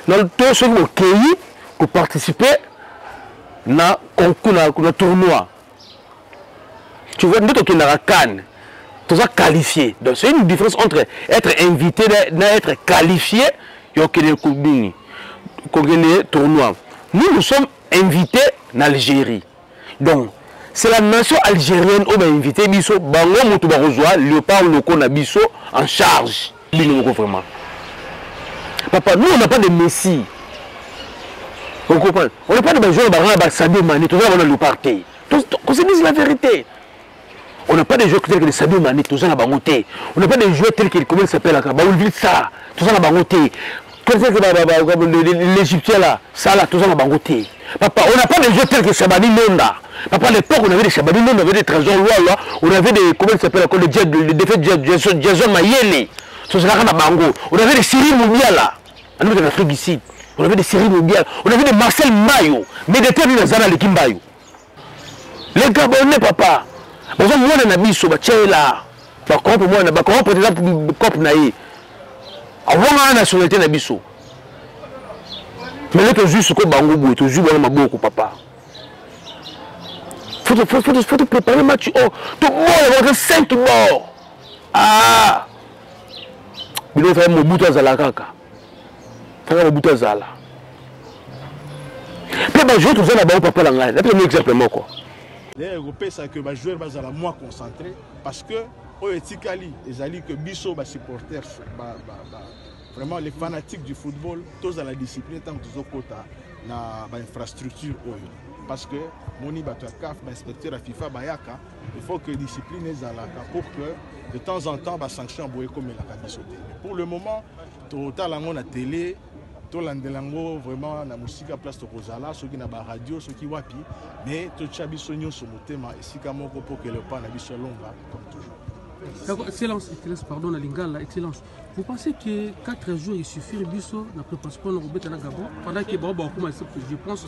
tous ceux qui ont accueilli pour participer na concours na tournoi. Tu vois, nous qui na Cannes, tous ça qualifié. Donc c'est une différence entre être invité et être qualifié et le tournoi. Nous sommes invités en Algérie. Donc c'est la nation algérienne qui a invité Bisso, Bango Moutoubarozoa, Léopard Loko Nabisso en charge. Vraiment. Papa, nous on n'a pas de Messie. Vous comprenez? On n'a pas de joueurs qui Sadio Mané, tout ça on a le parti. Qu'on se dise la vérité. On n'a pas de joueurs tels que Sadio Mané, tout ça on a bangoté. On n'a pas de joueurs tels que, comment il s'appelle, Baoulville Ça, tout ça on a bangoté. L'Égyptien là, ça là, tout ça on a bangoté. Papa, on n'a pas de joueurs tels que Sabani Londa. Papa, à l'époque, on avait des Sabani Londa, on avait des Trésors Lois, on avait des, comment il s'appelle, les défaites de Jason Mayele. On avait des Cyril Moubiala. On avait des Afrique ici. On avait des Cyril Moubiala. On avait des Marcel Mayo. Mais des terres de Zana Lekimbayo. Les Gabonais, papa. Moi, on a mis sur la là. Par contre, moi, on a comment peut être cop naïe. Avant la nationalité na biso. Mais là, tu joues ce que Bango, tu joues dans ma bouche, papa. Faut te préparer, match. Oh, tout le monde, il y a 5 morts. Ah! Il faut faire Mobutu Azala kaka. Faire Mobutu Azala. Puis bah jouer tout ça là-bas papa là. Le premier exemple quoi. Les Européens savent que les joueurs sont moins concentrés parce que au Etikali, les alliés que Bisso les supporters vraiment les fanatiques du football, tous à la discipline tant que tous au côté na infrastructure parce que moni bato CAF inspecteur à FIFA bayaka, il faut que discipline les alaka pour que de temps en temps, sanction boye comme la Bisso. Pour le moment, total en la télé, tout l'andelango vraiment na musique place to kozala, ceux qui na ba radio, ceux qui wapi, mais tout chabiso nyo sur mon thème ici comme pour que le pan na biso longa comme toujours. Excellence, pardon, la lingala, excellence. Vous pensez que 4 jours il suffit Bisso na préparation pour nous na Gabon pendant que je pense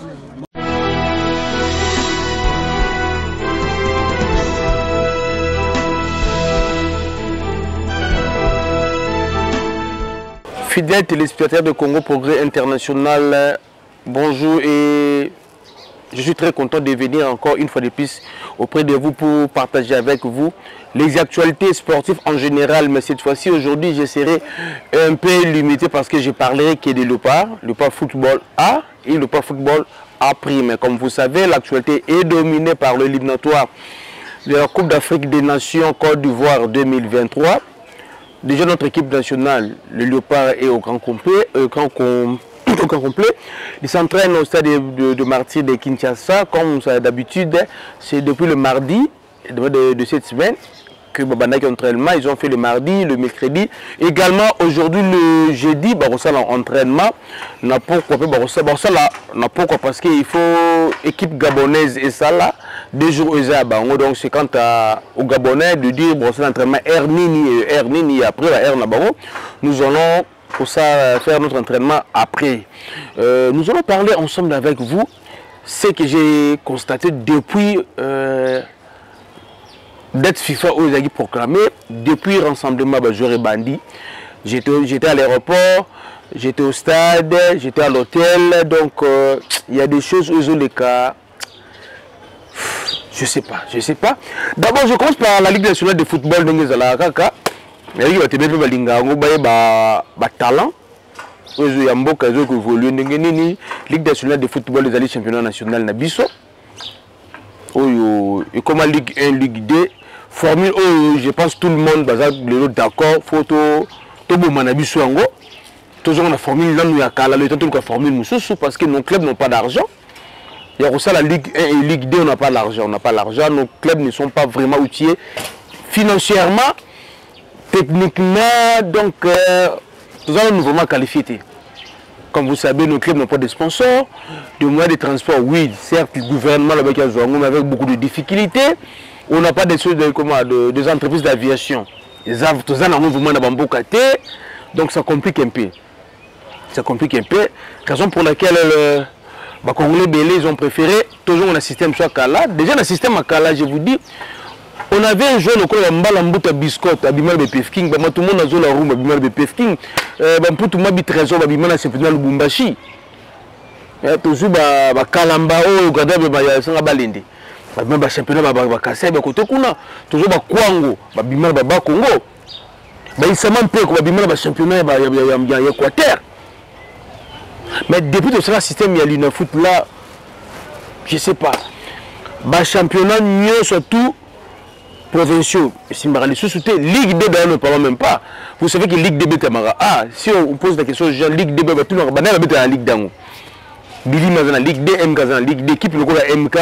Fidèles téléspectateurs de Congo Progrès International, bonjour et je suis très content de venir encore une fois de plus auprès de vous pour partager avec vous les actualités sportives en général. Mais cette fois-ci, aujourd'hui, je serai un peu limité parce que je parlerai que de Léopard Football A et Léopard Football A'. Mais comme vous savez, l'actualité est dominée par le éliminatoire de la Coupe d'Afrique des Nations Côte d'Ivoire 2023. Déjà notre équipe nationale, le Léopard est au grand complet. Il s'entraîne au stade de Martyrs de Kinshasa. Comme d'habitude, c'est depuis le mardi de cette semaine que Babanda qui entraînement. Ils ont fait le mardi, le mercredi. Également aujourd'hui le jeudi, Barossa l'entraînement. Pourquoi parce qu'il faut équipe gabonaise et ça là. 2 jours aux donc c'est quant aux Gabonais de dire bon c'est l'entraînement Ernini après la R Nabango. Nous allons pour ça faire notre entraînement après. Nous allons parler ensemble avec vous ce que j'ai constaté depuis date FIFA où ils ont proclamé depuis rassemblement joueurs et bandits. J'étais à l'aéroport, j'étais au stade, j'étais à l'hôtel, donc il y a des choses où ils ont des cas. Je sais pas. D'abord, je commence par la Ligue nationale de football de Kaka. La Ligue talent. Ligue nationale de football des alliés championnat national Nabiso. Et comme Ligue 1, Ligue 2, formule, je pense tout le monde d'accord. Photo, tout le monde Nabiso Ango. Toujours on a formule là, nous y a le temps qu'on formule parce que nos clubs n'ont pas d'argent. Il y a aussi la Ligue 1 et Ligue 2, on n'a pas l'argent. Nos clubs ne sont pas vraiment outillés financièrement, techniquement, donc nous allons nous vraiment qualifier. Comme vous savez, nos clubs n'ont pas de sponsors, de moyens de transport. Oui, certes, le gouvernement avec beaucoup de difficultés. On n'a pas des entreprises d'aviation. Donc ça complique un peu. Raison pour laquelle les Congolais ils ont préféré toujours un système soit Kala. Déjà le système à Kala, je vous dis, On avait un joueur au Mbala Mbalambuta Biscotte, Abimal BPF King, tout le monde a joué la roue, Abimal BPF King, tout le monde a trésor, Abimal a championnat Lubumbashi. Toujours Kalamba, Gadabe, Sanga Balindi. Abimal championnat Bakasai, Bakoto Kuna, toujours Kwango, Abimal Baba Congo. Il s'est même peu que Abimal championnat Équateur. Mais depuis que ce système, il y a l'une foot là, je ne sais pas. Le championnat mieux surtout provinciaux. Si je suis Ligue 2, ne parle même pas. Vous savez que Ligue 2 ah, si on pose la question, genre Ligue 2, tout le monde va la Ligue 2. Billy Mazana, Ligue 2, MK, Ligue 2, équipe, le MK,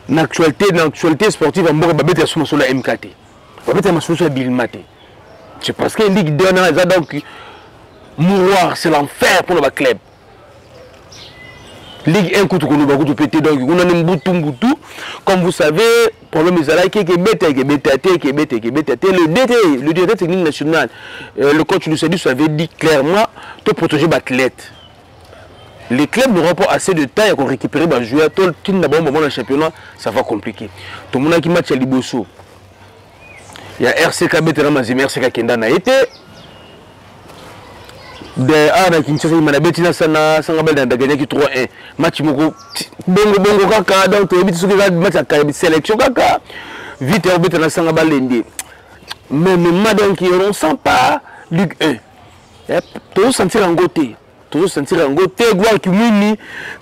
l'actualité sportive, on va mettre sur la MKT. On va mettre sur la Billy Maté. C'est parce que Ligue 2, donc, mourir, c'est l'enfer pour le club. Ligue 1 kutu kono bakutu pété donc on a mbutu comme vous savez problème est là qui le directeur technique national le coach du Sédus avait dit clairement de protéger l'athlète. Les clubs n'auront pas assez de temps pour récupérer les joueurs tout le championnat ça va compliquer. Tout le monde qui match à Liboso. Il y a RCK Beteramazim RCK Kenda na été de ana Kinshasa il m'a betina sana bel dans gagner qui 3-1 match moko bongo kaka donc tu habite sur que match à sélection kaka vite au betana sanga balende mais donc on sent pas Ligue 1 tout sentir en côté gwa kimini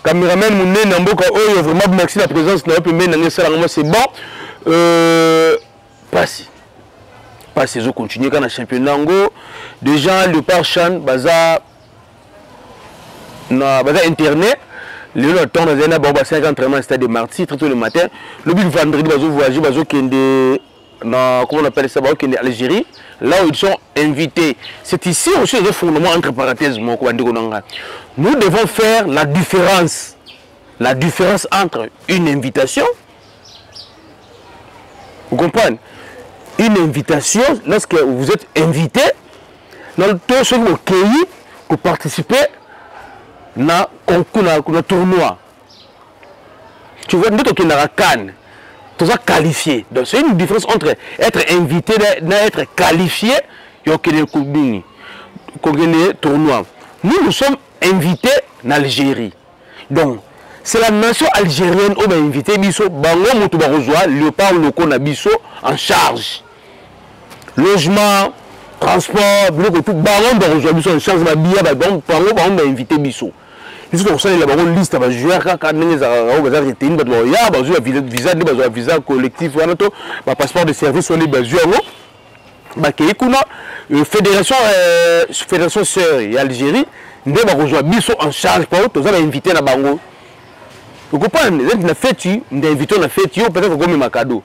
cameraman munene mboka oyo vraiment merci la présence na peu mais na c'est bon pas si ils continuent quand le championnat déjà le Parchan baza internet le temps dans un bon 5 entraînement stade de mardi très tôt le matin le but vendredi bazo voyager bazo kende na comment on appelle ça bazo kende Algérie là où ils sont invités c'est ici aussi le fondement entre parenthèses nous devons faire la différence entre une invitation vous comprenez une invitation, lorsque vous êtes invité, dans le temps où vous accueillez pour participer à un tournoi. Tu vois, nous sommes à Cannes, nous sommes qualifiés. Donc c'est une différence entre être invité et être qualifié et un tournoi. Nous sommes invités en Algérie. Donc, c'est la nation algérienne qui a invité Bisso, Bango Moutoubarozoa, Léopard Loko Nabisso en charge. Logement, transport, tout, Bango Barozoa Bisso en charge, Bango a invité Bisso. Ils sont sur la liste de joueurs, quand ils ont un visa collectif, un passeport de service, on est joueurs. Fédération Sœur et Algérie, nous avons Bisso en charge pour eux, nous avons invité à Bango. Vous comprenez, nous avons fait, nous avons invité, peut-être qu'on a mis un cadeau.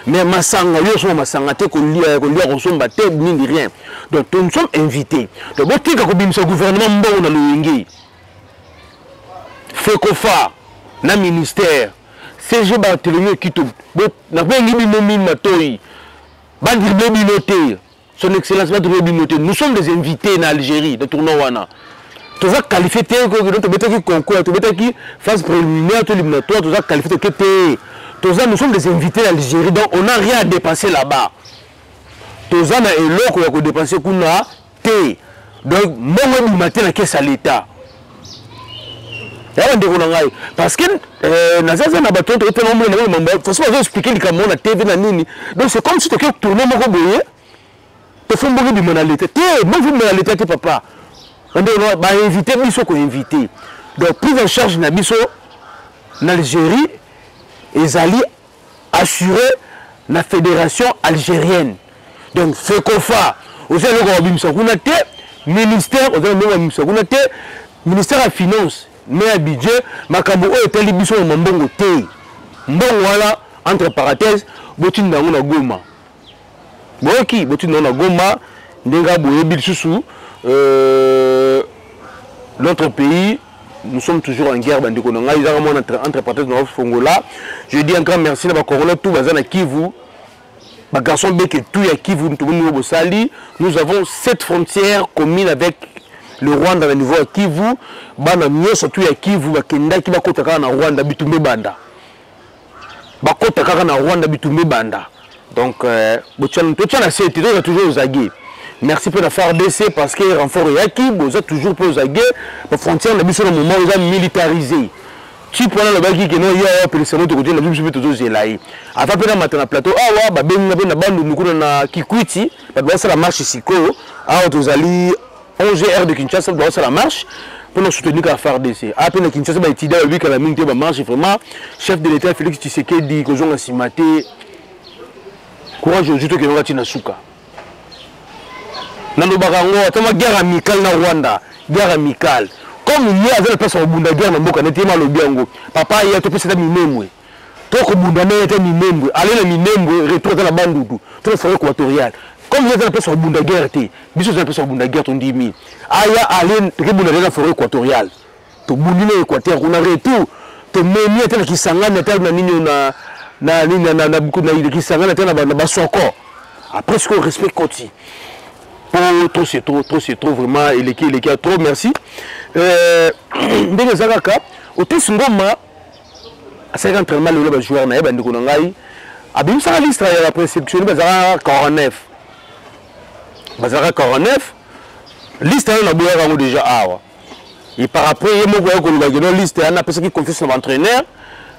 Mais Massanga, nous sommes Massanga, qu'on lui a reçu un bâtiment, ni rien. Donc nous sommes invités. Donc, si vous avez un gouvernement, on a le FECOFA, le ministère, CG Barthélemy Kito, nous avons son excellence, nous sommes des invités en Algérie, de tournoi Wana. Tu as qualifié, tu as concours, tu as phase préliminaire, tu as éliminatoire, tu as qualifié, nous sommes des invités en Algérie, donc on n'a rien à dépasser là-bas. Tu as dépasser donc, moi, je matin à caisse à l'État. Parce que donc c'est comme si tu as tourné mon robot. Tu fais un peu de monalité. Tu papa. On va inviter, mais il faut inviter. Donc, prise en charge en Algérie, ils allaient assurer la fédération algérienne. Donc, FECOFA, ministère, ministère de la Finance, mais à budget, Makambo est un libiso de Mbongo Té. Mbongo, voilà, entre parenthèses, Botin Nangona Goma. Boki, Botin Nangona Goma, Ndenga Boyebil Soussou. Notre pays, nous sommes toujours en guerre. Entre parenthèses, là. Je dis encore merci à Corona, tout Bazana Kivu. Garçon Beke, tout à Kivu, nous avons 7 frontières communes avec le Rwanda à niveau à Kivu. Banamio, surtout à Kivu, Kenda, qui va côté na Rwanda, Bitumé Banda. Bakota Kaka na Rwanda, Bitumé Banda. Donc, tu as toujours aux aguets. Merci pour la FARDC parce que renfort est acquis, vous êtes toujours pour aux aguets. La frontière, on a vu sur le moment où vous avez militarisé. Tu prends le bagage qui est non, il y a un peu de côté, la vie se toujours zélaï. Avant de mettre un plateau, ah ouais, bah ben na bande nous na Kikwiti, bah doit la marche ici ko, ah vous allez 11h de Kinshasa, doit la marche pour nous soutenir la FARDC. Après na Kinshasa, bah étudier lui quand la mine ba marche vraiment chef de l'État Félix Tshisekedi ko zonga simaté. Courage aux autres qui n'ont pas souka. Nando barango, atama guerre amicale na Rwanda, guerre amicale. Comme il y a avec la personne au bunda guerre na mboka n'était mal au biango. Papa il y a tout ça minemwe. Toi au bunda n'était minemwe. Aller na minemwe retour dans la bandoudou. Toi forêt équatoriale. Comme il y a la personne au bunda guerre té. Biso la personne au bunda guerre ton 10 000. Aya aller rebunda dans la forêt équatoriale. To bundine équateur on a retour. To meni était qui sangana était na nini na beaucoup na qui sangana était na basoko. Après ce qu'on respecte côté. Trop c'est trop vraiment il est trop merci. Ndenge zakaka otesi ngoma asaka entraînement le ba joueur na yeba ndiko ngai abimisa liste ya la présélection bazaka 49 liste na boya rango déjà awa et par après yemo ko ko lobageno liste na pesa qui confiance na entraîneur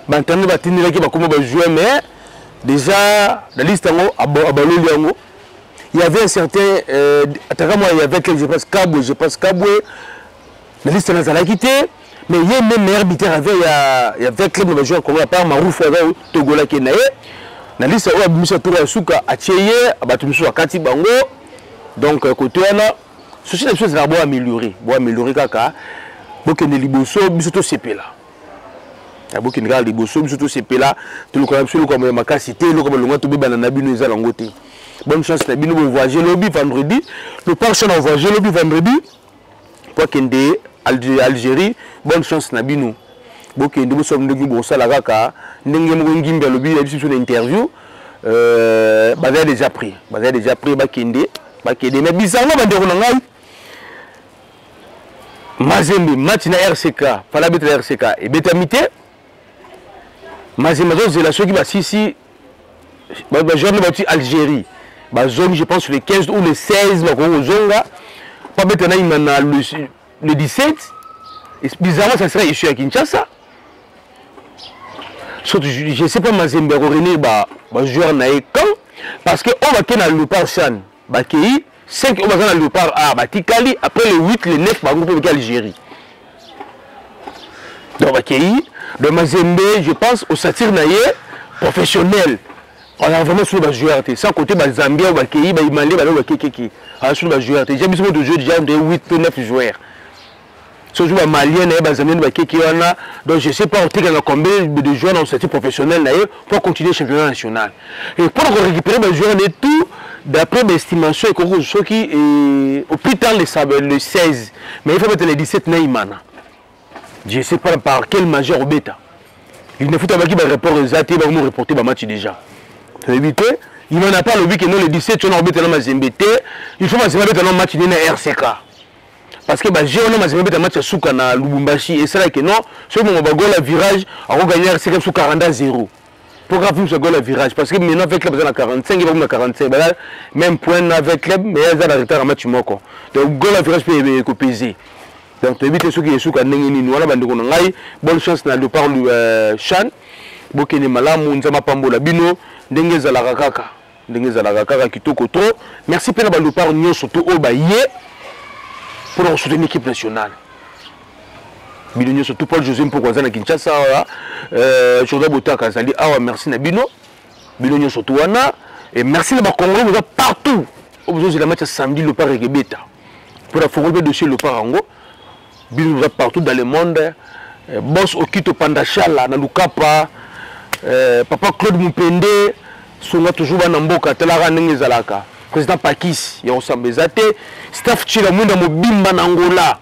l'entraîneur va tenir qui va comme ba joueur mais déjà la liste ngo abaloli yango il y avait un certain attaquant moi il y avait je pense Kabwe la liste n'a pas quitté mais il y a même meilleur buteur avec il y avait club de joueurs comme à part Marouf avec Togola Kenaye la liste où Abimisa Toura Suka a tieye abatumisu akati bango donc côté là ceci les choses là bon améliorer kaka bokende liboso biso to sepela ya bokende kaka liboso biso to sepela to le comme makasi te le comme longa to bebana na bino ezala ngote. Bonne chance na bino voyager lobby vendredi le parc on voyager lobby vendredi pour kende Algérie bonne chance na bino bokende bo som ndenge bo sala kaka ndenge mo ngimbe lobby ya biso na interview bazay déjà pris bakende mais bizarrement bandeko na ngai Mazembe match na RCK fala betre RCK et betamité Mazembe zo la soki ba sisi ba journée bati Algérie ba zone je pense le 15 ou le 16 ba ko zonga pas betre na imana le 17 et bizarrement ça serait ici à Kinshasa. Je ne sais pas Mazembe René ba joueur na quand parce que on va que na le par Chan ba ki 5 on va na le par A ba tikali après le 8 le 9 ba groupe Algérie. Donc ba ki de Mazembe je pense au satire naie professionnel. On a vraiment sur le joueur sans côté ba Zambia ba ki ba Mali ba kiki sur le joueur j'ai mis de jeu déjà de 8 9 joueurs. Ce joueur malien et Zambien donc je ne sais pas combien de joueurs dans cette professionnel pour continuer le championnat national. Et pour récupérer les joueurs et tout, d'après mes estimations, qui au plus tard le 16, mais il faut mettre les 17 Neymana. Je ne sais pas par quel majeur au bêta. Il ne faut pas qu'il va répondre aux athées, il va reporter le match déjà. Éviter. Il n'en a pas le but que non le 17 on a embêté dans Mazembe. Il faut mettre dans le match de RCK. Parce que j'ai un match à Souka na Lubumbashi et c'est là que non, si on va gagner le virage, on va gagner RCK sous 40-0. Pourquoi on va gagner le virage? Parce que maintenant avec club à 45, il va à 45. Même point avec club, mais il y a un retard en match moko. Donc gagner le virage peut peser. Donc tu évites ceux qui sont Souka n'engeni nous voilà bonne chance na le parle Chan. Bokene malamu nzama pambola bino ndenge za la kaka kitoko trop. Merci pour la bande par nous surtout au baye. Pour soutenir l'équipe nationale. Bino surtout Paul José Mpokoza na Kinshasa Jordan Botaka Zali merci na bino surtout wana et merci les Congolais partout au besoin de la match samedi le par Gebeta pour la football dossier le parango bino partout dans le monde boss Okito Pandachala na Lukapa papa Claude Mupende songa toujours na mboka telaka ndenge zalaka président Pakis ya osambezate staff Chila Munda Mobimba na Angola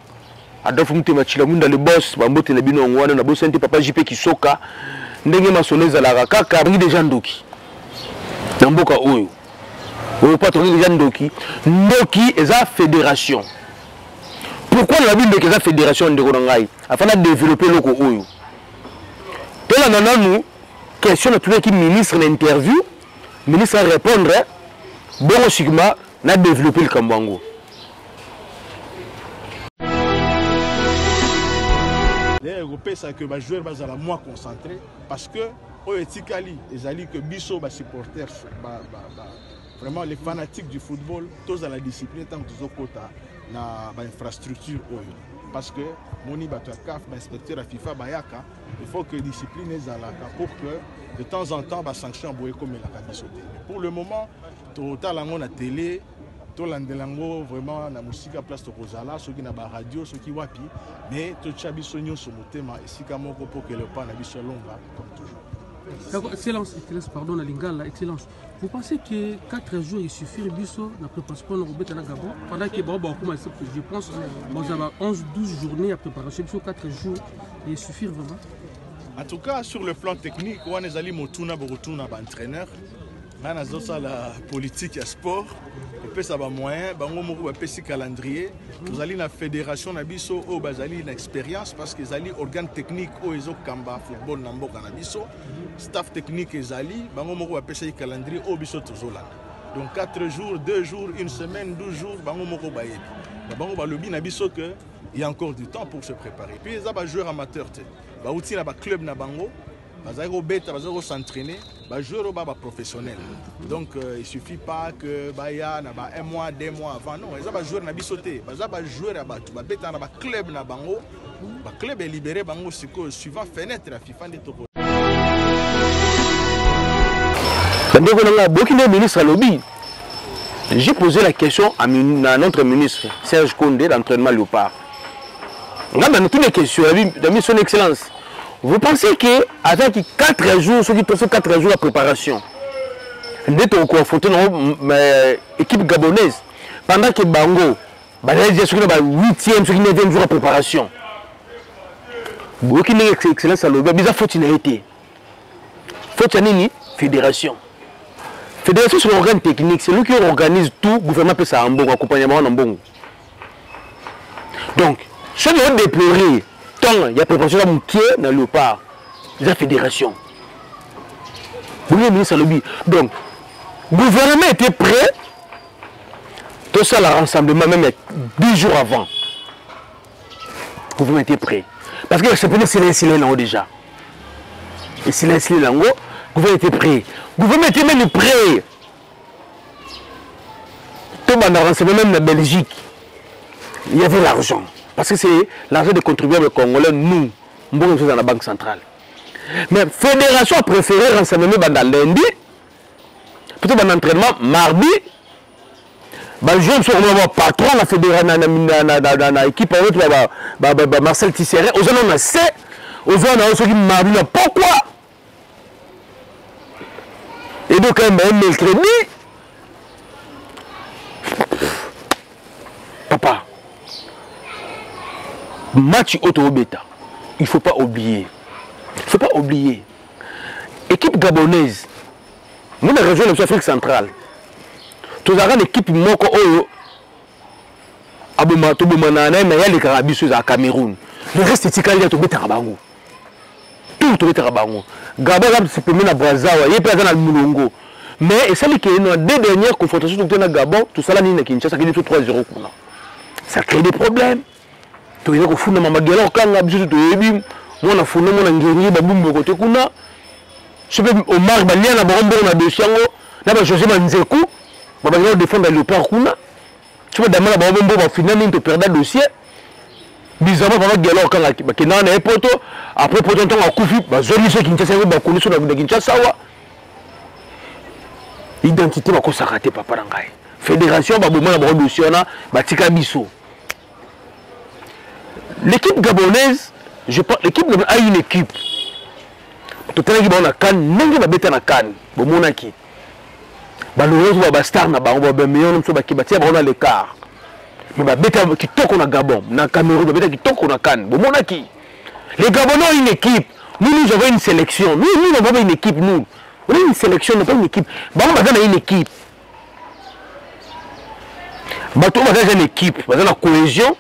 Adolphe Mutema Chila Munda le boss bambote na bino ngwana na boss nti papa JP Kisoka ndenge masoneza la kaka ngi déjà ndoki na mboka oyo patron déjà ndoki eza fédération. Pourquoi la ville de eza fédération ndeko ngai afin de développer loko oyo tela nananu question na tout qui ministre l'interview ministre va répondre bon sigma na développer le Kambango. Les Européens savent que les joueurs sont moins concentrés parce que les alliés que Bisso les supporters vraiment les fanatiques du football tous à la discipline tant que tous côté na infrastructure parce que moni bato CAF inspecteur à FIFA bayaka il faut que discipline est pour que de temps en temps ba sanction boye comme la Bisso. Pour le moment total en la télé tolandelango vraiment na musika place to kozala soki na ba radio soki wapi mais to chabiso nyonso motema esika moko pour que le pas na biso longa comme toujours. Excellence, pardon, la Lingala, excellence. Vous pensez que 4 jours il suffit Bisso na préparation au Gabon pendant que je pense vous avez 11-12 journées à préparation sur 4 jours il suffit vraiment. En tout cas sur le plan technique on est allé motuna borotuna ba entraîneur. On a la politique et sport, et puis ça va moyen, on a un calendrier. Nous allons la fédération Nabiso, nous avons une expérience parce qu'ils ont organes techniques, ils ont Kamba, football, Nambo, Nabiso, staff technique, ils ont un calendrier, donc 4 jours, 2 jours, 1 semaine, 12 jours, on va le Nabiso que il y a encore du temps pour se préparer. Puis ils ont des joueurs amateurs, ils ont un club Nabango. Ils vont s'entraîner, ils jouer professionnel. Donc il ne suffit pas que un mois, 2 mois avant. Non, ils vont jouer à Bissoté. Ils vont jouer à club. Le club est libéré suivant fenêtre la FIFA de Togo. J'ai posé la question à notre ministre Serge Condé d'entraînement Léopard. On a toutes les questions, son excellence. Vous pensez que avec 4 jours, ceux qui passent 4 jours de préparation, nous sommes confrontés à l'équipe gabonaise pendant que Bango, il y a 8e, 9e jour de préparation. Vous avez une excellence à l'objet, mais il faut une été. Il faut une fédération. Fédération, c'est un organe technique, c'est lui qui organise tout, le gouvernement peut ça en bon, accompagnement en bon. Donc, ce qui est déploré, il y a préparation dans le Léopard, la fédération. Vous voyez, ministre Alobi. Donc, le gouvernement était prêt, tout ça, le rassemblement, même 10 jours avant. Le gouvernement était prêt. Parce que c'est peut-être silencieux là-haut déjà. Et silencieux là-haut, le gouvernement était prêt. Le gouvernement était même prêt. Tout le monde a rassemblement, même la Belgique. Il y avait l'argent. Parce que c'est l'argent des contribuables congolais, nous, nous sommes dans la Banque centrale. Mais la fédération a préféré renseigner lundi, peut-être un entraînement mardi. Les jeunes sont le patron de la fédération, dans l'équipe, Marcel Tisseret, aux gens on a C, aux gens on a ceux qui mardi, pourquoi? Et donc, un mercredi, papa. Match auto-bêta, il ne faut pas oublier. Il ne faut pas oublier. Équipe gabonaise, nous avons rejoint l'Afrique centrale. Nous avons une équipe moko oyo aboma mais il y a les Carabissos à Cameroun. Le reste est ticali à Tobeta Rabango. Tout Tobeta Rabango. Gabon c'est premier na Brazzaville, il y a pas dans le Mulongo. Mais ça dit que dans 2 dernières confrontations tout na Gabon, tout ça là ni na Kinshasa qui dit 3-0 kuna. Ça crée des problèmes. Tu es au fond de ma gueule, quand on a besoin de te on a fondé mon ingénieur, babou côté kuna. Je peux au mar balien na bombe na dossier na ba José Manzekou, ba ba défendre le père kuna. Tu peux demander ba bombe ba finalement te perdre dossier. Bizarrement ba gueule quand la ba kina na poto, après poto on a coufi, ba zoni ceux qui Kinshasa ba koni sur la Kinshasa wa. Identité ba ko saraté papa ngai. Fédération ba bombe na ba dossier na ba tika biso. L'équipe gabonaise, je pense, l'équipe a une équipe. Tout le monde a Cannes, même si on a Cannes, on a qui. On a star, on a meilleur, on a l'écart. Mais qui toque on a Gabon, on a Cameroun, qui toque on a Cannes, on a qui. Les Gabonais ont une équipe. Nous avons une sélection. Nous avons une équipe. Nous, on a une sélection, on n'a pas une équipe. On a une équipe. On a une équipe, on a la cohésion.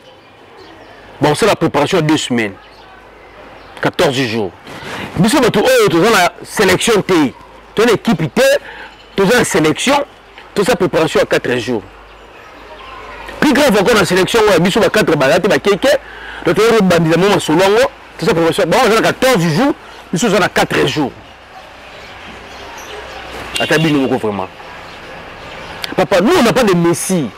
Bon, c'est la préparation de 2 semaines. 14 jours. Nous sommes dans la sélection. Tu as une équipe, Tout ça, sélection, tout ça, préparation à 4 jours. Plus grave encore dans la sélection, il y a 4 balates, il y a quelqu'un, tout ça, préparation. Bon, on a 14 jours, il y a 4 jours. Vraiment. Papa, nous, on n'a pas de Messi.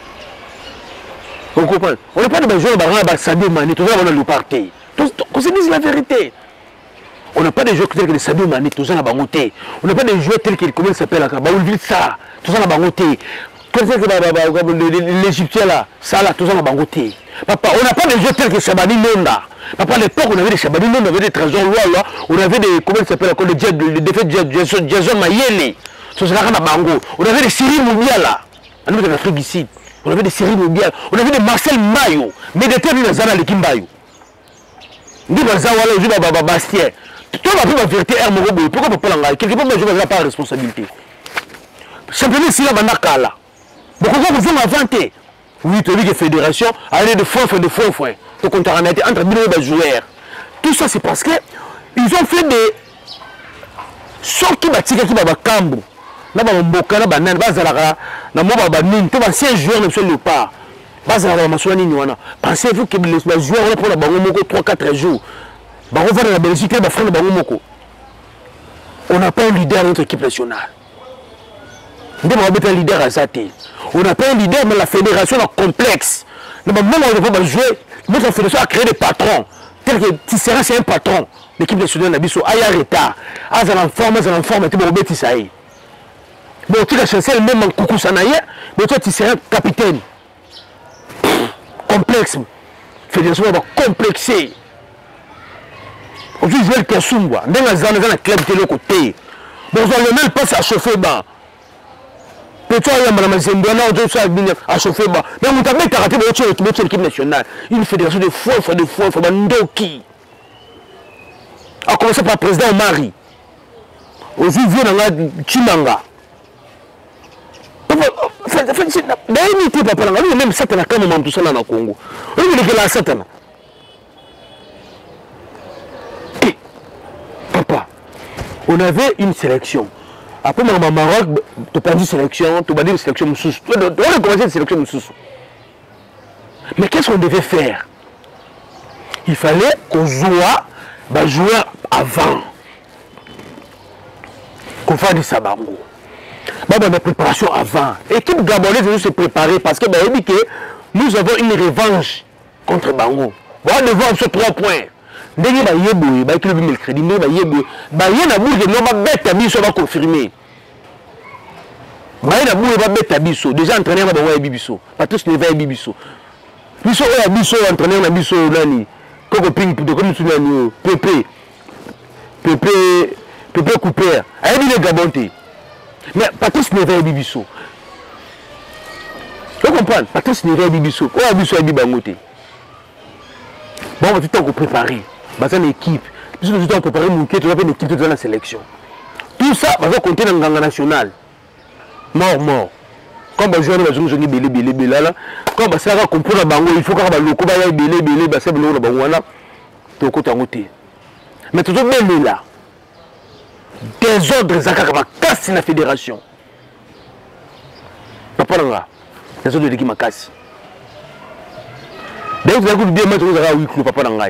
Vous comprenez? On n'a pas de joueurs qui Sadio Mané, tout ça, on a le parti. Qu'on se dise la vérité. On n'a pas de joueurs tels que Sadio Mané, tout ça, on a bangoté. On n'a pas de joueurs tels que, comment il s'appelle, ça, tout ça, on a bangoté. L'Égyptien là, ça là, tout ça, on a bangoté. Papa, on n'a pas de joueurs tels que Shabani Nonda. Papa, à l'époque, on avait des Shabani Nonda, on avait des Trésors Lois, on avait des, comment il s'appelle, les défaites de Jason Mayele. On avait des Cyril Moubiala, en Afrique ici. On avait des Cyril Moubiala, on avait des Marcel Mayo, mais des termes de Zana Lekimbayo. Dit Bazawala, je vais Bastien. Toi, la vérité, pourquoi pas l'engager? Quelque part, je n'ai pas de responsabilité. Simplement, si la Banakala, beaucoup de gens inventé. Oui, tu as vu que fédération, aller de fois, de fois. Tu comptes entre les joueurs. Tout ça, c'est parce que ils ont fait des sortes qui battent qui va cambo. Na ba mboka na banane bazalaka na mo ba nini to ba 5 joueurs ne sont pas bazalaka masona nini wana pensez-vous que les joueurs on prend bango moko 3-4 jours ba on va dans la Belgique ba frère bango moko on n'a pas un leader dans notre équipe nationale ndé ba bettre un leader à Zate on n'a pas un leader mais la fédération est complexe le moment où on va jouer notre fédération a créé des patrons tel que Tissera c'est un patron l'équipe nationale na biso aya retard azala en forme te ba beti sai. Bon, tu as chancé même en coucou Sanaye, mais toi tu seras capitaine. Complexe. Fédération va complexer. Aujourd'hui, je vais le Kasumba. Dans la club de l'autre côté. Bon, le même passe à chauffer bas. Peut-être qu'il y a Mme Zembana, à chauffer bas. Mais vous avez raté l'équipe nationale. Une fédération de foi, Ndoki. A commencé par le président Omari. Aujourd'hui, il vient dans Chimanga. Même Satana, quand on tout ça dans le Congo. On dit que la Satana. Papa, on avait une sélection. Après, au Maroc, tu as perdu une sélection, tu as dit une sélection moussous. Tu as commencé une sélection moussous. Mais qu'est-ce qu'on devait faire? Il fallait qu'on joue avant. Qu'on fasse du sabango. La préparation avant. L'équipe gabonaise veut se préparer parce que dit que nous avons une revanche contre Bango. On va devoir sur 3 points. Déjà, il va mercredi, il va confirmer. Déjà entraîneur va Bibiso. Pas tous les va Bibiso. Biso entraîneur na biso nani. Koko ping pour comme tu nani Pépé Couper. Ayebi les Gabonté. Mais Patrice Neve Bibiso. Vous comprenez? Patrice Neve Bibiso. Où est Bibiso et Bibangote? Bon, on va tout le temps préparer. Dans une équipe. Puis nous avons préparé mon équipe, une équipe de la sélection. Tout ça va compter dans le Ganga national. Mort. Comme les joueurs de la zone belé là. Comme ça va comprendre Bango, il faut que le loco va belé, basé belé au Bangwana. Tout côté en côté. Mais tout le monde là. Des ordres Zakaka casse la fédération. Papa Nanga. Des ordres de l'équipe casse. Donc vous avez bien mettre au Zara oui Papa Nanga.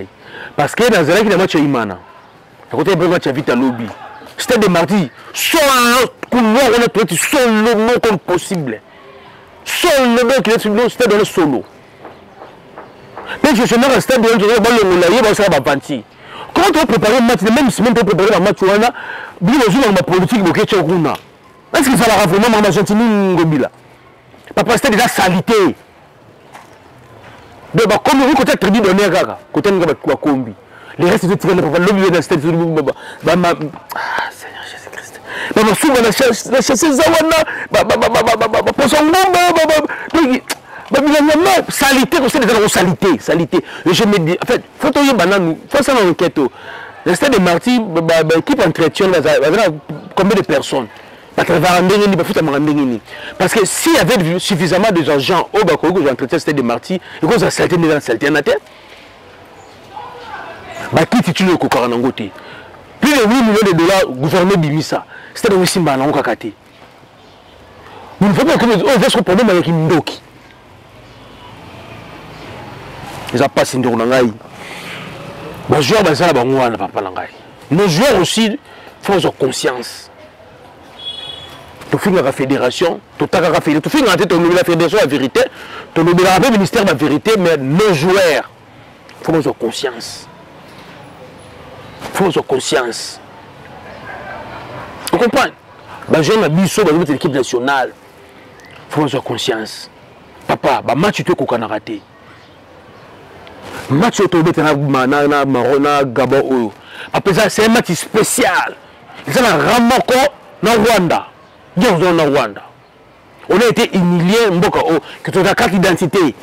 Parce que dans Zara qui a match Imana. À côté de match vite à lobby. C'était des mardis. Solo couloir on a tout solo non comme possible. Solo donc il est c'était dans le solo. Mais je suis resté dans le ballon là, il va ça va partir. Quand on prépare un match, même si on peut préparer un match, on a bien joué dans la politique de Ketchokuna. Est-ce que ça va vraiment dans Argentine Ngobila? Papa, c'était déjà salité. Donc, comme vous côté tribu de Négaga, côté Ngaba Kombi. Les restes de Tigana, papa, l'objet de la stade, Seigneur Jésus-Christ. Maman, souvent, la chasse Zawana, pour son nom, salité, c'est déjà salité. Je me dis, en fait, faut que banane, faut ça dans enquête. Le stade de Marty, l'équipe entretient combien de personnes? Parce que s'il y avait suffisamment de gens au Bakogo, j'entretiens le stade de Marty, et qu'on a salté dans la saleté en terre, qui titule le Kokaranangote. Plus de 8 millions de dollars, gouvernement Bimisa, c'était dans le Simba, on a ce problème avec Ndoki. Ils n'ont pas signé de Nangaï. Les joueurs, nos joueurs aussi font leur conscience. Tu fais la fédération, tu fais la fédération la vérité, tu fais le ministère de la vérité, mais nos joueurs font leur conscience. Font leur conscience. Vous comprenez? Les joueurs de l'équipe nationale font leur conscience. Papa, le match tu es raté. Match na Gabon. Après ça, c'est un match spécial. Ils sont en Ramoko, na Rwanda. On a été humilié, que tu as carte d'identité.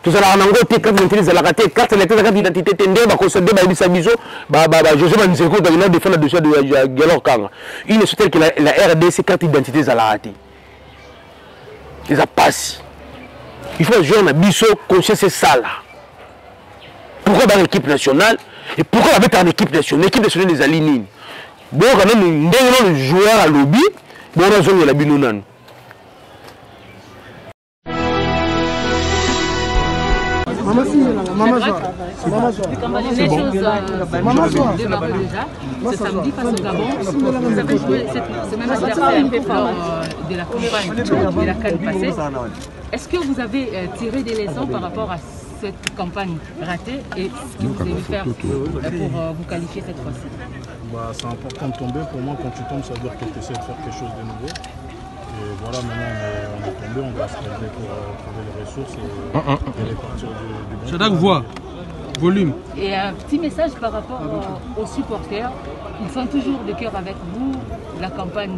Tu as la carte d'identité, carte d'identité, tu as concédé José Manzeko, il a défendu le dossier de Galor Kanga. Il est que la RDC, carte d'identité, ça l'a raté. Ils ont passé. Il faut jouer en biso, conscience, c'est ça là. Pourquoi dans l'équipe nationale et pourquoi avec en équipe nationale? L'équipe nationale des Alinines. Bon, quand même, un joueur à lobby, bon, on a zone de la binounan. Les choses démarrent déjà. Ce samedi face au Gabon, vous avez joué ce même adversaire lors de la campagne de la CAN passée. Est-ce que vous avez tiré des leçons par rapport à cette campagne ratée et ce que vous devez faire pour vous qualifier cette fois-ci? C'est important de tomber. Pour moi, quand tu tombes, ça veut dire que tu essaies de faire quelque chose de nouveau. Et voilà, maintenant on est tombé, on va se régler pour trouver les ressources et aller partir du Shadrack voix, volume. Et un petit message par rapport aux supporters. Ils sont toujours de cœur avec vous. La campagne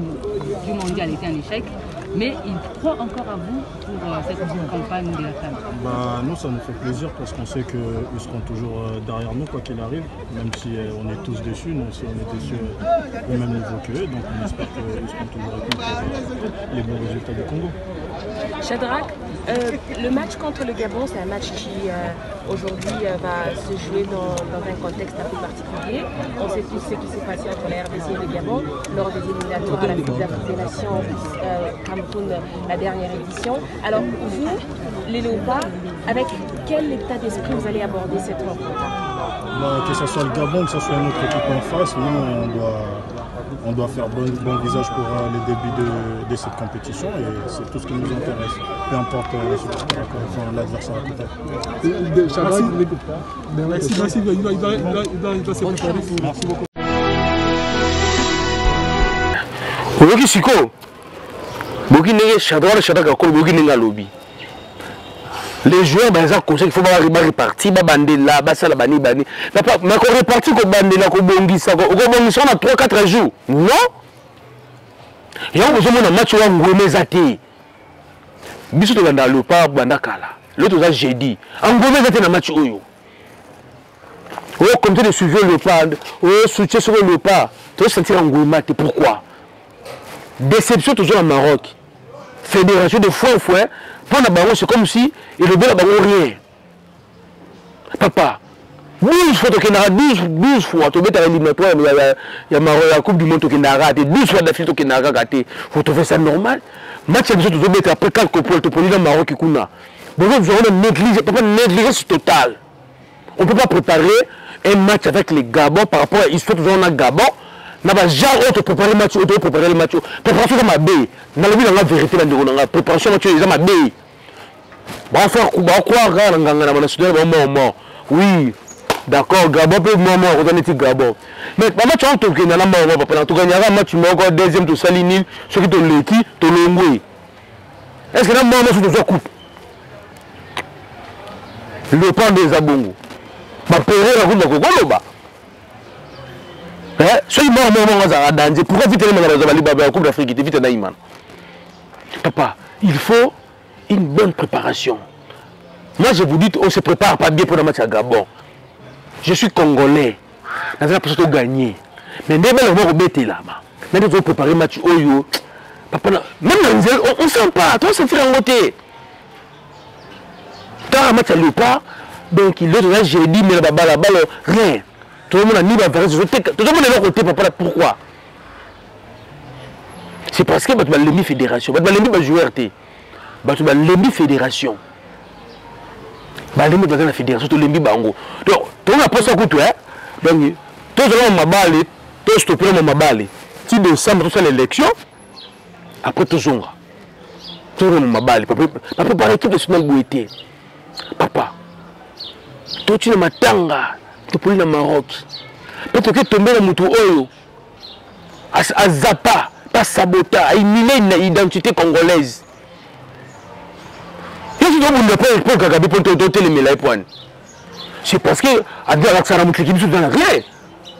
du mondial était un échec. Mais ils croient encore à vous pour cette campagne de la CAN. Nous, ça nous fait plaisir parce qu'on sait qu'ils seront toujours derrière nous, quoi qu'il arrive. Même si on est tous déçus, nous aussi on est déçus au même niveau qu'eux. Donc on espère qu'ils seront toujours avec nous pour les bons résultats du Congo. Shadrack, le match contre le Gabon, c'est un match qui aujourd'hui va se jouer dans un contexte un peu particulier. On sait tous ce qui s'est passé entre la RDC et le Gabon lors des éliminatoires à la Coupe d'Afrique des Nations Cameroun, la dernière édition. Alors vous, les Léopards, avec quel état d'esprit vous allez aborder cette rencontre? Que ce soit le Gabon, que ce soit une autre équipe en face, nous on doit faire bon visage pour le début de cette compétition et c'est tout ce qui nous intéresse, peu importe l'adversaire à côté. Merci beaucoup. Oyoki siko boki nenge Shadrack boki nenge lobby. Les joueurs ils ont conseil il faut répartir bandela basala bani mais ko répartir ko bandela ko bongisa ko bongisa na 3-4 jours non yango besoin na match wa ngweme zate biso to banda le pas banda kala l'autre ça jeudi ngweme zate na match oyo comme tu de suivre le pas soutien sur le pas tu sentir ngweme te pourquoi déception toujours au Maroc. Fédération de fois en fois, pendant Baron, c'est comme si il ne veut rien. Papa, 12 fois, 12 fois, tu mets à l'éliminatoire, il y a la Coupe du Monde qui n'a raté, 12 fois d'affilée qui n'a raté. Vous trouvez ça normal? Match à tu mettre après 4 points, tu peux dire Maroc qui coule. Bon, nous avons négligé, papa, négligence totale. On ne peut pas préparer un match avec les Gabon par rapport à l'histoire que nous avons à Gabon. Na ba genre autre préparer match autre préparer le match préparation ça ma bé na le la vérité na ndeko na préparation match ça ma bé ba faire quoi nganga na national moment oui d'accord Gabon peut moment retenir Gabon mais ba match on to ke na moment papa na to gagner match moko deuxième to salini ce qui to leki to longwe est-ce que na moment sur to coupe le pan des abongo ba péré la coupe ko loba. Soyez mort danger. Pourquoi vite la Coupe d'Afrique vite Naïman? Papa, il faut une bonne préparation. Moi je vous dis, on ne se prépare pas bien pour le match à Gabon. Je suis congolais. Nous avons plutôt gagné. Mais nous avons là. Nous avons préparé le match Oyo. Papa, même on ne sent pas. On se fait en côté. Dans un match à l'Europe, donc il est j'ai dit, mais la balle, rien. Tout le monde a mis la variété. Tout le monde est là côté, papa. Pourquoi? C'est parce que l'ennemi fédération, l'ennemi joueur. bato balembi fédération balembi baza na fédération tolembi bango donc tona posa kutu donc tozala mabale tostopela mabale ti décembre tosala l'élection après tozonga tozala mabale papa par équipe nationale boete papa totina matanga topoli na Maroc pe toke tomber na mutu oyo azapa pas sabota aimile na identité congolaise. C'est parce que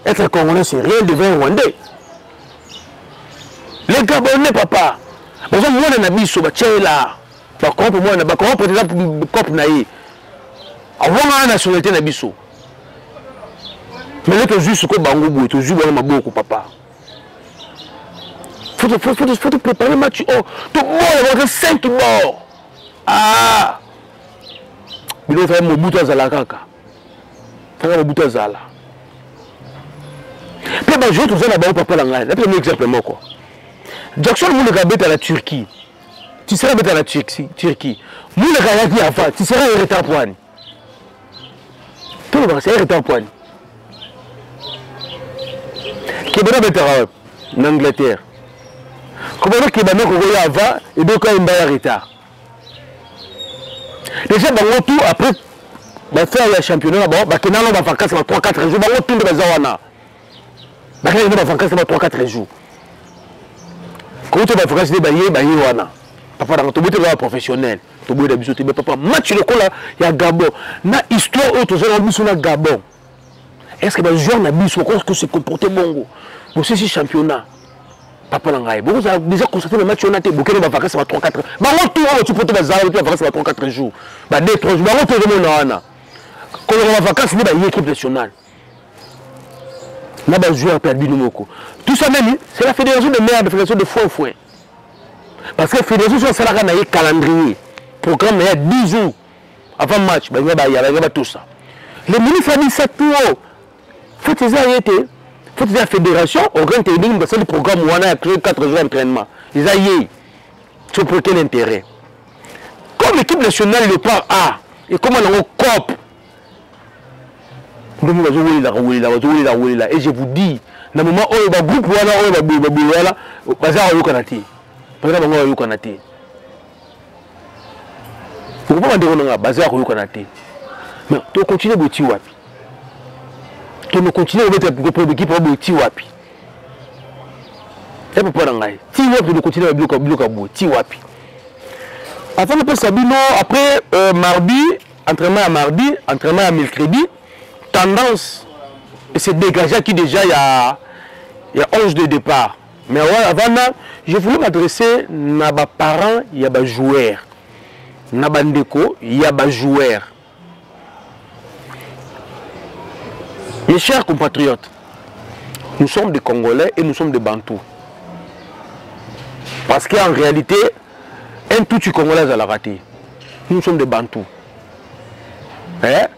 être congolais c'est rien devant rwandais. Les Gabonais papa, parce que moi na biso ba tchela, ba kompo moi na ba kompo peut-être cop na yi. Awona nationalité na biso. Mais là que juste ko bango boy, to ju bona maboko papa. Faut préparer le match. Oh, tout le monde 5 morts. Ah! Il faut faire Mobutu Azala kaka. Faire Mobutu Azala. Puis bah je tout ça là-bas papa là. Le premier exemple moi quoi. Jackson Mouleka bête à la Turquie. Tu seras bête à la Turquie. Mouleka yaki avant, tu seras un retard point. Tout le monde c'est un retard point. Kebena bête en Angleterre. Comment est-ce que Kebena Kogoya avant et donc il y a un retard. Déjà, tout après, faire le championnat, on va faire vacances 3-4 jours. On va faire vacances 3-4 jours. Quand tu vas faire vacances, papa, tu es professionnel. Tu es papa, match le cola, il y a Gabon. Na histoire autre, tu as Gabon. Est-ce que les joueurs n'ont se comporter bon? Pour ce championnat. Papa Langaï, vous avez déjà constaté le match, on a été bouqué de vacances 3-4 jours. Tu peux te faire vacances 3-4 jours. 2-3 jours. Quand on va vacances, c'est une équipe nationale. Là, les joueurs perdu nous. Tout ça même, c'est la fédération de merde, la fédération de fouin. Parce que la fédération, c'est un calendrier. Programme, il y a 10 jours avant le match. Il y a tout ça. Les ministres ont dit ça tout haut. Faut que ça ait été. Faut que la fédération organise le programme où on a créé 4 jours d'entraînement. Ils ont tu pour quel intérêt? Comme l'équipe nationale le part A, et comme on a un COP, et je vous dis, dans le moment où il y a un groupe, il y a un groupe, il y a un groupe, mais tu continues à dire tu nous continues à mettre pour l'équipe à Tiwapi. Et pour Parangaï, Tiwapi nous continue à bloquer Tiwapi. Avant de passer après mardi, entraînement à mardi, entraînement à mercredi, tendance c'est dégagé qui déjà il y a 11 de départ. Mais avant je voulais m'adresser à mes parents, il y a des joueurs. Nabandeko, il y a des joueurs. Mes chers compatriotes, nous sommes des Congolais et nous sommes des Bantous. Parce qu'en réalité, un tout Congolais à la raté. Nous sommes des Bantous. Un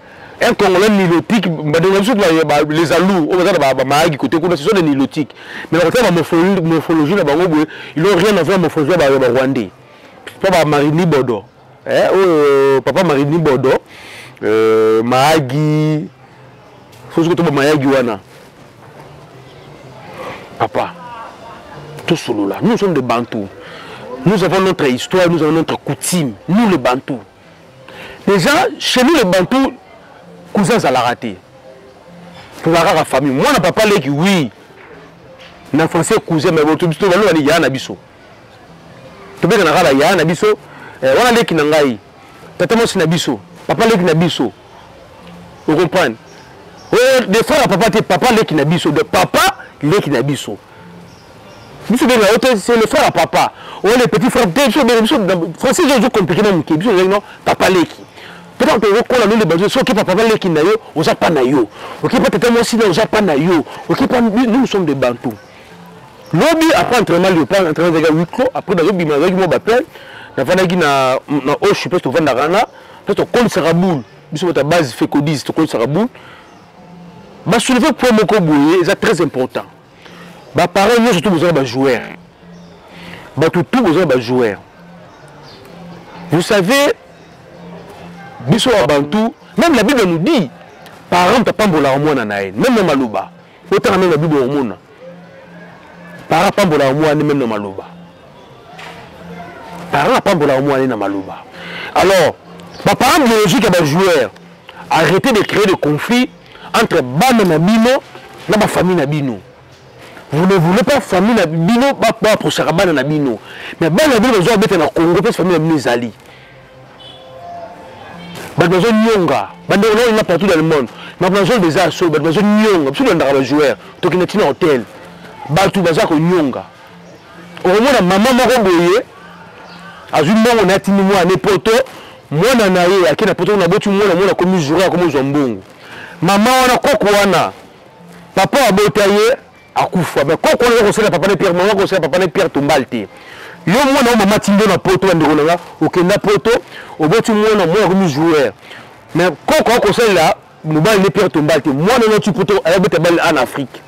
Congolais nilotique, les alous, ce sont des nilotiques. Mais en termes de morphologie, ils n'ont rien à voir avec la morphologie rwandais. Papa Marini Bodo. Papa Marini Bodo. Mahagi. Papa, tout solo là, nous sommes des Bantous. Nous avons notre histoire, nous avons notre coutume. Nous les Bantous. Déjà, chez nous les Bantous, cousins à la raté. Pour la famille. Moi, je ne peux pas parler que oui. Na français cousin, mais vous avez dit qu'il y a un abisso. Tu peux dire qu'il y a un abisso. On a dit qu'il y a un abisso. Tata moi c'est un abisso. Papa dit qu'il y a un abisso. Vous comprenez? Des fois, papa est qui n'a biso. De papa, il est qui n'a biso. C'est le frère à papa. Ou les petits frères. Français, j'ai compliqué même. Papa est qui. Peut-être qu'on a les besoins. Soit papa est qui n'a yo, on n'a pas nayo. Ok, peut-être moi aussi, on n'a pas nayo. Ok, nous sommes des Bantous. Lobby, après entraînement, le pas entraînement de huis clos. Après, dans le lobby, je m'appelle. La fin na je suis presque au Vandarana. Peut-être au Col Saraboul. Bisous, ta base fait codis, au Col Saraboul. Bah, soulever pour mon c'est très important. Bah, pareil, nous surtout besoin de joueurs. Bah, tout besoin de joueurs. Vous savez, biso wa bantu, même la Bible nous dit, parents pambola omona na même dans maluba. Autant même la Bible omona. Parents pambola omona même dans maluba. Parents pambola omona na maluba. Alors, les parents biologiques et les joueurs, arrêtez de créer des conflits entre bande na bino et la famille na bino. Vous ne voulez pas famille na bino, pas pour chaque bande na bino. Mais bande na bino, vous avez besoin de Congo, parce que famille na bino zali. Badmazo Nyonga, Badmazo il y a partout dans le monde. Badmazo des assos, Badmazo Nyonga, parce que dans les joueurs, tout qui est dans hôtel. Batu Bazako Nyonga. Au moment où maman m'a renvoyé, à une moment on a tenu moi à n'importe moi on a eu à qui n'a pas on a beau moi on a commis jouer comme Zombong. Maman on a quoi papa a beau tailler à Koufa, mais quoi qu'on a conseillé papa ne Pierre, maman conseille papa ne Pierre Tombalte. Yo moi na maman tindo na poto ndonga okenda poto oboti mwana moi comme joueur mais quand conseil là nous ba les Pierre Tombalte moi na tu poto ayabeta balle en Afrique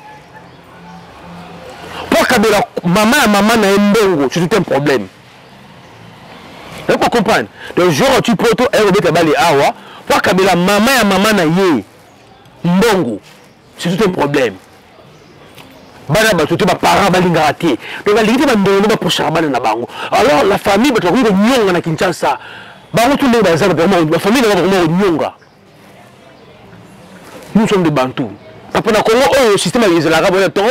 pour kabela maman na mbongo c'est un problème vous pouvez comprendre le jour où tu poto ayabeta balle awa pour kabela maman na ye mbongo c'est tout un problème. Bana batoto ba parents balinga raté donc la limite ba ndongo ba pour charabana na bango alors la famille ba toko nyonga na Kinshasa bango tout le ba za vraiment la famille na vraiment nyonga nous sommes des Bantous après na Congo oh système les la rabona to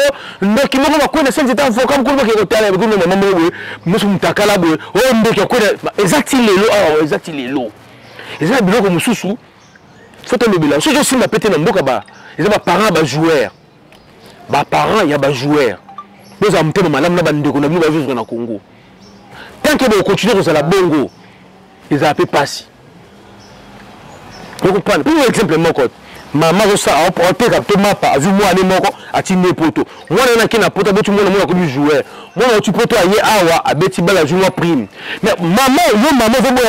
ndoki moko ba kona senze tan fo comme ko ba ke hôtel ba ko na maman we musu mutakala bo oh ndoki ko exactement lelo ah exactement lelo ezala biloko mususu faut te le bilan so je suis ma pété na mboka ba ezala parents ba joueurs. Bah parents il y a des joueurs nous avons été madame na bandeko na biso jouer na Congo tant que vous continuez à la bongo ils a peu passé vous comprenez pour exemple mon code maman ça a porté capteur mapa a vu moi aller moko a tiner poto moi na ki na poto betu moi comme joueur moi tu poto aye awa a beti bala jouer prime mais maman yo maman zo moi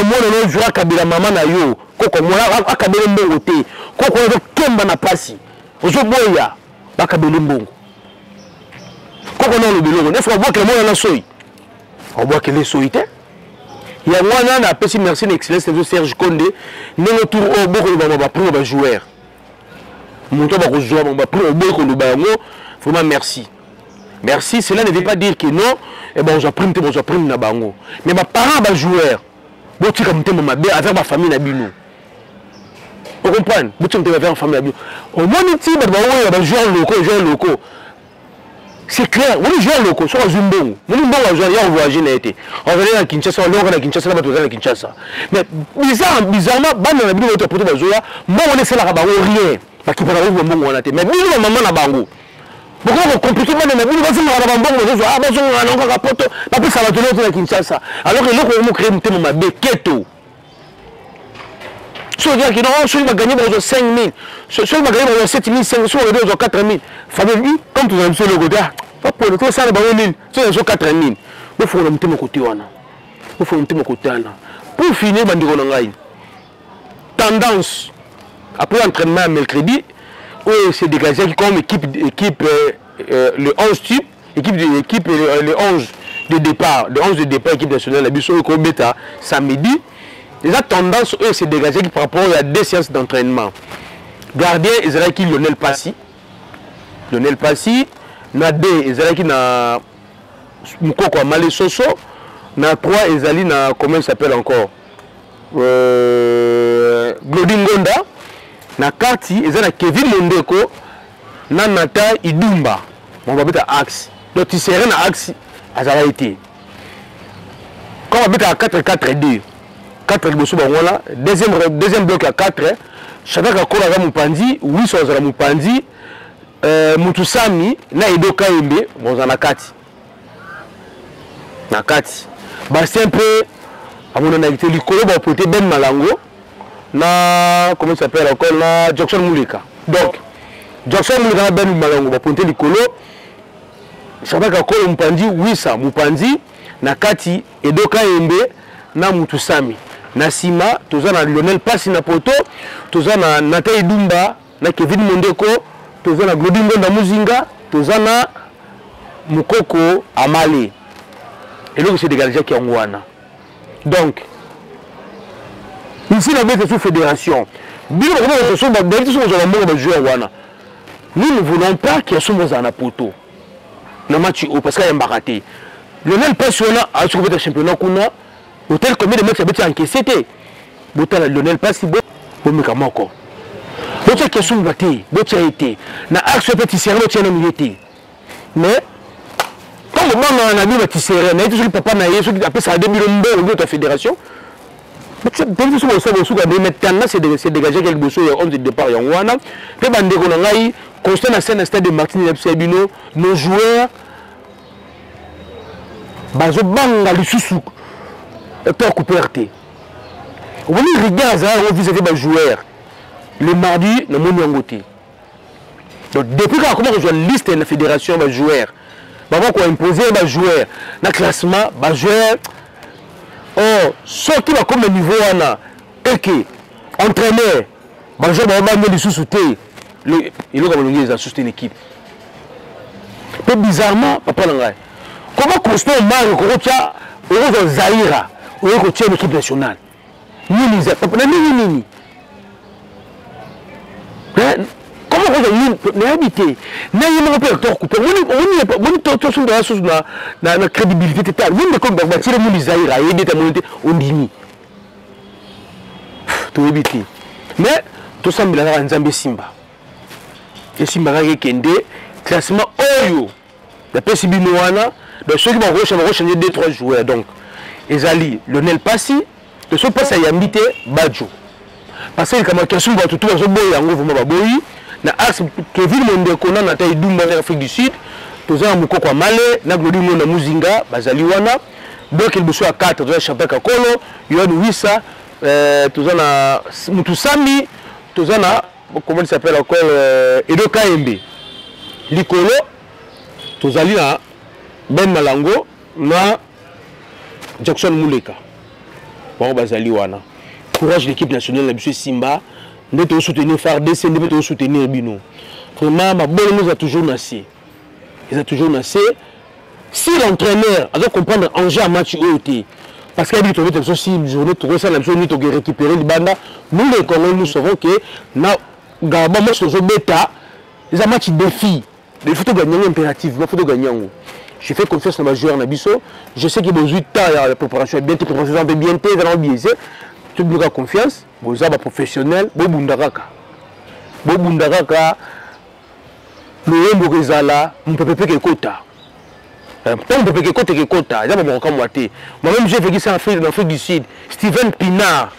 na jouer kabila maman na yo koko moi akabela mbongo te koko zo kemba na pasi ozo boya bakabeli mbongo koko na lobelongo ne faut voir que le monde na soyi on voit que les soyité il y a moi na pesi merci l'excellence de Serge Condé ne retour au boko ba prendre ba joueur monto ba ko jouer ba prendre au boko le bango vraiment merci cela ne veut pas dire que non et ben on a pris na bango mais ba parents ba joueur boti comme temo mabe avec ma famille na bino. Vous comprenez? Vous avez une famille. Au moins, il y a des joueurs locaux. C'est clair, on est joueurs locaux, soit Zumbong. On est joueurs, on voyage, on va à Kinshasa, on va à Kinshasa, on va à Kinshasa. Mais bizarrement, on a vu notre poteau de Zoya, moi on est fait là-bas, rien. Parce qu'il faut avoir un bon on a été. Mais nous, maman n'a pas bango. Pourquoi vous compliquez pas de la vie? Vous allez avoir un bon ah, bah, on a encore un poteau. Après, ça va tenir à Kinshasa. Alors que l'autre, on va créer un thème, ma béqueto. Si on dit que non, celui qui va gagner 5 000, celui qui va gagner 7 000, 5 000, celui qui va gagner 4 000. Famille, comme tu as dit, le côté, pas pour le temps, ça va gagner 1 000, 4 000. Il faut monter mon côté. Il faut monter mon côté. Pour finir, tendance, après l'entraînement mercredi, c'est dégagé comme équipe le 11 type, équipe le 11 de départ, équipe nationale, la Bissau et Beta, samedi. Les tendances, eux, c'est dégagé par rapport à 2 séances d'entraînement. Gardien, Israël qui Lionel Passy. Na 2, Israël qui na Mukoko Malé Soso. Na 3, Israël na comment il s'appelle encore Glodin Gonda. Na 4, Israël na Kevin Mondeko. Na Nata Idumba. On va mettre à axe. Donc, il serait na axe à Zaraïti. Quand on va mettre à 4-4-2. 4 liboso bangola deuxième bloc à 4 chacun a kola ga mupandi 8 so za mupandi mutusami na Edoka Embe bonza na kati basi un peu amona na été likolo ba poté Ben Malango na comment il s'appelle encore na Jackson Muleka donc Jackson Muleka Ben Malango ba poté likolo chacun a kola mupandi 8 mupandi na kati Edoka Embe na mutusami na sima toza na Lionel Passy na poto toza na Nata Idumba na Kevin Mondeko toza na Glodingo na Muzinga toza na Mukoko Amale et donc c'est dégagé qui en wana donc ici la bête sous fédération nous ne voulons pas qu'il y ait un poteau le match parce qu'il y a un baraté Lionel Passiona a trouvé le championnat qu'on a hôtel combien de matchs a été encaissé Lionel Passi bon encore l'autre question batté l'autre a été na axe petit serré l'autre a été mais comme on a vu petit serré mais tout papa na yesu qui appelle ça 2000 de la fédération c'est dégagé quelque chose on de départ yangwana pe bande ko na ngai constant na scène stade de Martin Sebino nos joueurs bazo banga lisusu pour couperté on regarde ça on visite les joueurs le mardi na moni yangote donc depuis quand comment je liste la fédération de joueurs baba ko imposer ba joueurs na classement ba joueurs oh ce qui va comme le niveau wana et que entraîneur ba joueurs ba banga lisusu te il est comme les a soutenir l'équipe peu bizarrement papa ngai comment construire mal ko tia au Zaïra ou ko tia l'équipe nationale nini za papa nini comment on a habité n'a pas pu couper on sur la source na crédibilité totale on comme bâtir mon Zaïra et des monter on dit tout habité mais tout ça me la nzambe Simba et Simba ga kende classement oyo la PCB Noana donc ceux qui vont changer 2-3 joueurs donc Ezali Lionel Passi de ce passe à Yambité Badjo parce que comme question va tout zo boy yango vraiment ba boyi na axe Kevin Mondeko na taille Dumba en Afrique du Sud toza mukoko kwa Male na Glodi na Muzinga bazali wana donc il besoin 4 toza champion Kakolo Yohan Wissa toza na Mutusami toza na comment il s'appelle encore Edo Kaembe Likolo tozali na Ben Malango na Jackson Muleka bon bazali wana courage de l'équipe nationale la monsieur Simba nous devons soutenir FARDC nous devons soutenir Bino vraiment ma bonne nous a toujours nassé ils a toujours nassé si l'entraîneur a comprendre enjeu à match OT parce qu'il a dit que tu as aussi une journée tu ça la journée tu récupérer le banda nous les Congolais nous savons que na gaba match sur bêta les matchs défi il faut gagner impératif il faut gagner. Je fais confiance à ma joueur Nabiso. Je sais qu'il y a besoin de temps, la préparation est bien, la préparation est bien, elle est biaisée. Tu me donnes confiance, vous êtes professionnel, vous êtes bundaraka. Vous êtes bundaraka, le Wembo Rezala, vous ne pouvez pas que quota. Tant que vous pouvez que quota, il y a mon camp moité. Moi-même, j'ai vécu ça en Afrique du Sud. Steven Pinard,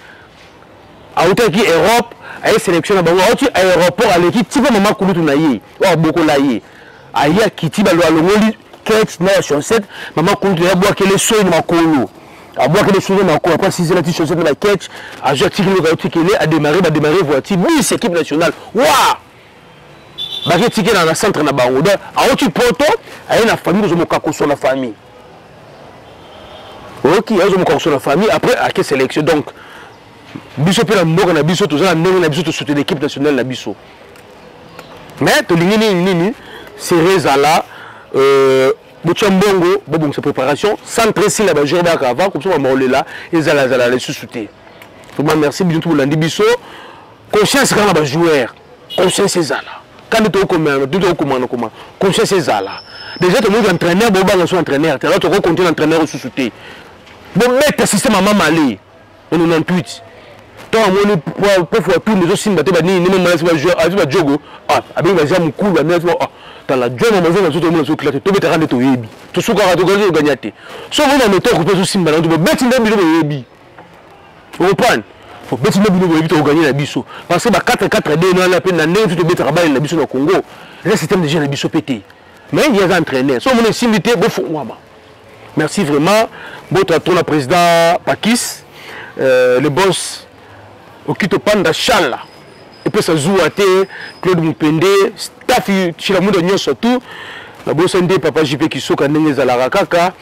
à hauteur qui Europe, a été sélectionné à l'aéroport, à l'équipe, tu vas maman couler tout naïe, ou beaucoup laïe. Aïe, qui t'a le Longoli. Na chaussette maman compte ya boire que les soins de makolo a boire que les soins de makolo après 6 la chaussette na catch a jouer tirer a démarrer voiture oui c'est équipe nationale waouh ba ke tirer dans la centre na bango a autre poto a une famille zo mokako sur la famille OK a zo mokako sur la famille après à quelle sélection donc biso pe na mboka na biso toza na biso to soutenir l'équipe nationale na biso mais to lingini c'est Rezala Bochambongo, bon sa préparation, sans presser la bajure avant, comme ça on va là, et zala les sous-souter. Vraiment merci bien tout le monde biso. Conscience quand on va jouer, conscience c'est zala. Quand tu comment, conscience c'est zala. Déjà tout le monde entraîneur, bon bah son entraîneur, tu as l'autre compter l'entraîneur sous-souter. Bon mettre système à maman aller, on 98. Tant on peut faire tout mais aussi battre ni même mal jouer, avec jogo, avec va jamais cool, dans la joie maman tout le monde sur classe tout betara to yebi tout ce qu'on a to gagner so vous na meto ko peso simba na to beti na bilo yebi vous comprenez faut beti na bilo yebi to gagner la biso parce que ba 4-4-2 na la peine na ndenge tout betara ba na biso na Congo le système déjà na biso pété mais il y a un entraîneur so mon simité bo fo wama merci vraiment votre ton président Pakis le boss Okito Panda Chala et puis ça joue à Claude Mupende staff Chilamundo nyonso tout na bosande papa JP Kisoka ndenge za la kaka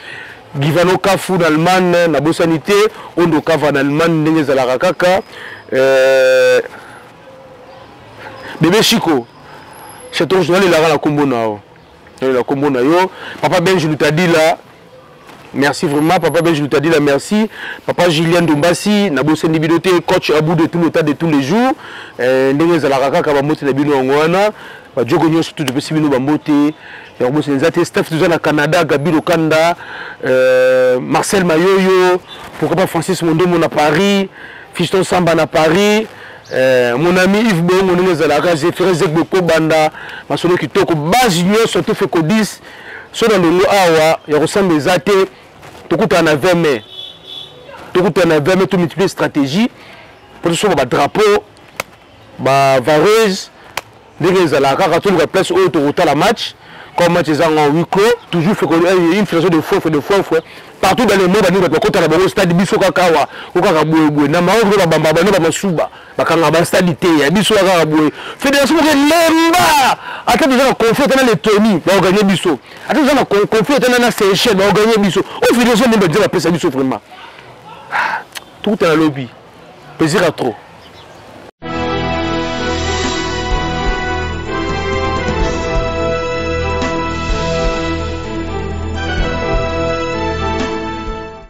Givano Kafu dans Allemagne na bosanité Ondo Kava dans Allemagne ndenge za la kaka bébé Chico c'est ton journal la kombo na yo papa Ben je t'a dit là Merci vraiment, papa Ben, je t'ai dit la merci. Papa Julien Dombassi, Nabose Nibidoté, coach à bout de tout le temps de tous les jours. Ndenge Zalaraka, Kabamote Nabino Angwana, Djogo Nyo, surtout depuis Simino Bambote, Steph Touzan à Canada, Gabi Lokanda, Marcel Mayoyo, pourquoi pas Francis Mondomo à Paris, Fiston Samba à Paris. Mon ami Yves Bongo, Ndenge Zalaraka, Zéphiré Zekboko Banda, Masolo Kitoko, base Union, surtout Feko 10. Sur dans le lot awa, il ressemble des athées, tout coûte en 20 mai. Tout coûte en 20 mai, tout multiplier stratégie. Pour ce soit drapeau, vareuse, dès que les alaka, tout le place où tu la match, comme match est en huis clos, toujours fait une façon de faux, partout dans le monde, nous avons contre la stade Bisso Kakawa, ou Kakaboué, Namaouvre, Bamba, Souba, Bakanga stadité, Bisso Kakaboué. Fédération Lemba! Attends, déjà, confiance dans les Tony, on va gagner Bisso. Attends, déjà, confiance dans la Seychelles, on va gagner Bisso. Au fédération, on va dire la paix, Bisso vraiment. Tout est dans le lobby. Plaisir à trop.